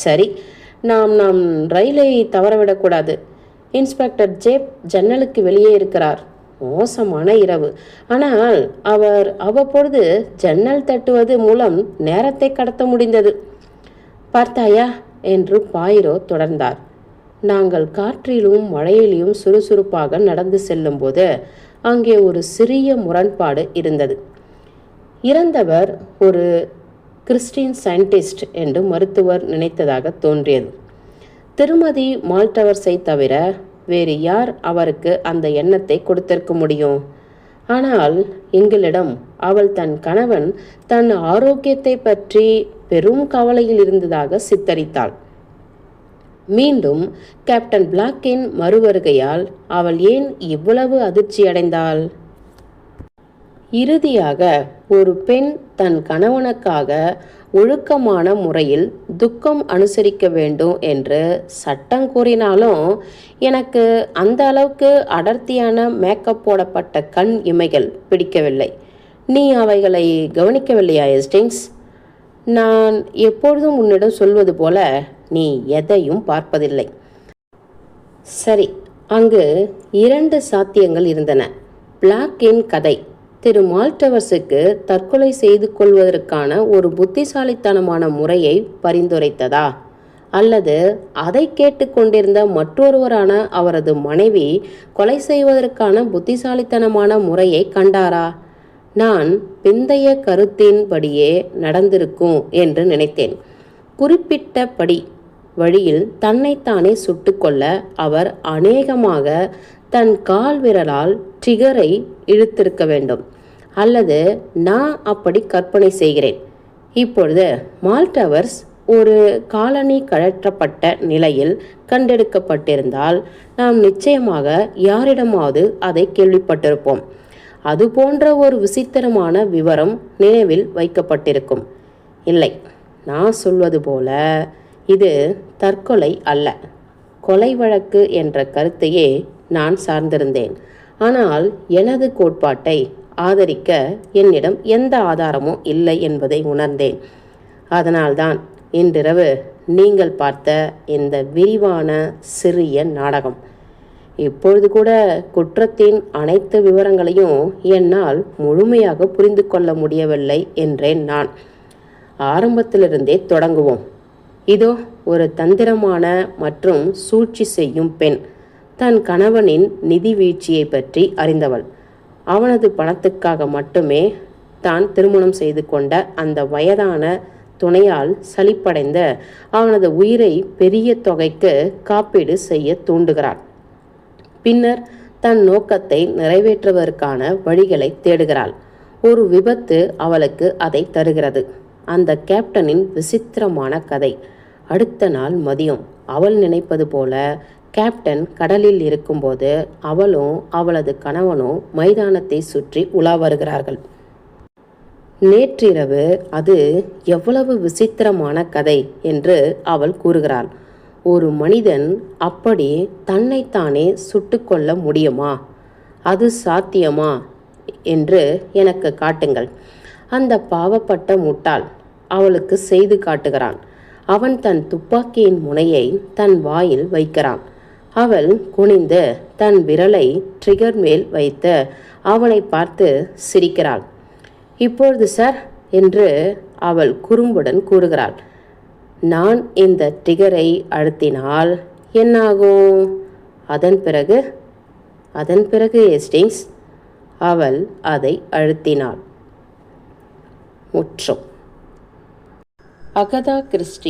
சரி, நாம் ரயிலை தவறவிடக்கூடாது. இன்ஸ்பெக்டர் ஜேப் ஜன்னலுக்கு வெளியே இருக்கிறார். மோசமான இரவு. ஆனால் அவர் அவ்வப்பொழுது ஜன்னல் தட்டுவது மூலம் நேரத்தை கடத்த முடிந்தது. பார்த்தாயா என்று பாய்ரோ தொடர்ந்தார். நாங்கள் காற்றிலும் மழையிலும் சுறுசுறுப்பாக நடந்து செல்லும்போது அங்கே ஒரு சிறிய முரண்பாடு இருந்தது. இறந்தவர் ஒரு கிறிஸ்டியன் சயின்டிஸ்ட் என்று மருத்துவர் நினைத்ததாக தோன்றியது. திருமதி மால்டவர்ஸை தவிர வேறு யார் அவருக்கு அந்த எண்ணத்தை கொடுத்திருக்க முடியும்? ஆனால் எங்களிடம் அவள் தன் கணவன் தன் ஆரோக்கியத்தை பற்றி பெரும் கவலையில் இருந்ததாக சித்தரித்தாள். மீண்டும் கேப்டன் பிளாக்கின் மறுவருகையால் அவள் ஏன் இவ்வளவு அதிர்ச்சியடைந்தாள்? இறுதியாக ஒரு பெண் தன் கணவனுக்காக ஒழுக்கமான முறையில் துக்கம் அனுசரிக்க வேண்டும் என்று சட்டம் கூறினாலும் எனக்கு அந்த அளவுக்கு அடர்த்தியான மேக்கப் போடப்பட்ட கண் இமைகள் பிடிக்கவில்லை. நீ அவைகளை கவனிக்கவில்லையா எஸ்டிங்ஸ்? நான் எப்பொழுதும் உன்னிடம் சொல்வது போல நீ எதையும் பார்ப்பதில்லை. சரி, அங்கு 2 சாத்தியங்கள் இருந்தன. பிளாக்கின் கதை திரு மால்டவர்ஸுக்கு தற்கொலை செய்து கொள்வதற்கான ஒரு புத்திசாலித்தனமான முறையை பரிந்துரைத்ததா, அல்லது அதை கேட்டுக்கொண்டிருந்த மற்றொருவரான அவரது மனைவி கொலை செய்வதற்கான புத்திசாலித்தனமான முறையை கண்டாரா? நான் பிந்தைய கருத்தின்படியே நடந்திருக்கும் என்று நினைத்தேன். குறிப்பிட்டபடி வழியில் தன்னைத்தானே சுட்டுக்கொள்ள அவர் அநேகமாக தன் கால் விரலால் ட்ரிகரை இழுத்திருக்க வேண்டும். அல்லது நான் அப்படி கற்பனை செய்கிறேன். இப்பொழுது மால்டவர்ஸ் ஒரு காலனி கழற்றப்பட்ட நிலையில் கண்டெடுக்கப்பட்டிருந்தால் நாம் நிச்சயமாக யாரிடமாவது அதை கேள்விப்பட்டிருப்போம். அது போன்ற ஒரு விசித்திரமான விவரம் நினைவில் வைக்கப்பட்டிருக்கும். இல்லை, நான் சொல்வது போல இது தற்கொலை அல்ல, கொலை வழக்கு என்ற கருத்தையே நான் சார்ந்திருந்தேன். ஆனால் எனது கோட்பாட்டை ஆதரிக்க என்னிடம் எந்த ஆதாரமும் இல்லை என்பதை உணர்ந்தேன். அதனால்தான் இன்றிரவு நீங்கள் பார்த்த இந்த விரிவான சிறிய நாடகம். இப்பொழுது கூட குற்றத்தின் அனைத்து விவரங்களையும் என்னால் முழுமையாக புரிந்து கொள்ள முடியவில்லை என்றேன் நான். ஆரம்பத்திலிருந்தே தொடங்குவோம். இதோ ஒரு தந்திரமான மற்றும் சூழ்ச்சி செய்யும் பெண், தன் கணவனின் நிதி வீழ்ச்சியை பற்றி அறிந்தவள். அவனது பணத்துக்காக மட்டுமே தான் திருமணம் செய்து கொண்ட அந்த வயதான துணையால் சலிப்படைந்த அவனது உயிரை பெரிய தொகைக்கு காப்பீடு செய்ய தூண்டுகிறாள். பின்னர் தன் நோக்கத்தை நிறைவேற்றுவதற்கான வழிகளை தேடுகிறாள். ஒரு விபத்து அவளுக்கு அதை தருகிறது. அந்த கேப்டனின் விசித்திரமான கதை. அடுத்த நாள் மதியம் அவள் நினைப்பது போல கேப்டன் கடலில் இருக்கும்போது அவளும் அவளது கணவனும் மைதானத்தை சுற்றி உலா வருகிறார்கள். நேற்றிரவு அது எவ்வளவு விசித்திரமான கதை என்று அவள் கூறுகிறாள். ஒரு மனிதன் அப்படி தன்னைத்தானே சுட்டுக்கொள்ள முடியுமா? அது சாத்தியமா என்று எனக்கு காட்டுங்கள். அந்த பாவப்பட்ட முட்டாள் அவளுக்கு செய்து காட்டுகிறான். அவன் தன் துப்பாக்கியின் முனையை தன் வாயில் வைக்கிறான். அவள் குனிந்து தன் விரலை ட்ரிகர் மேல் வைத்து அவனை பார்த்து சிரிக்கிறாள். இப்பொழுது சார் என்று அவள் குறும்புடன் கூறுகிறாள். நான் இந்த ட்ரிகரை அழுத்தினால் என்னாகும்? அதன் பிறகு ஹேஸ்டிங்ஸ். அவள் அதை அழுத்தினாள். முற்றும். Agatha Christie